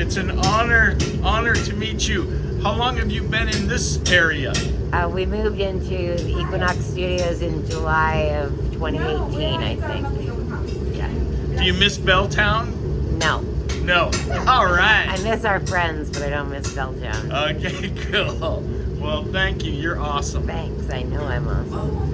It's an honor to meet you. How long have you been in this area? We moved into the Equinox Studios in July of 2018, I think. Yeah. Do you miss Belltown? No. No. All right. I miss our friends, but I don't miss Georgetown. Okay, cool. Well, thank you. You're awesome. Thanks. I know I'm awesome.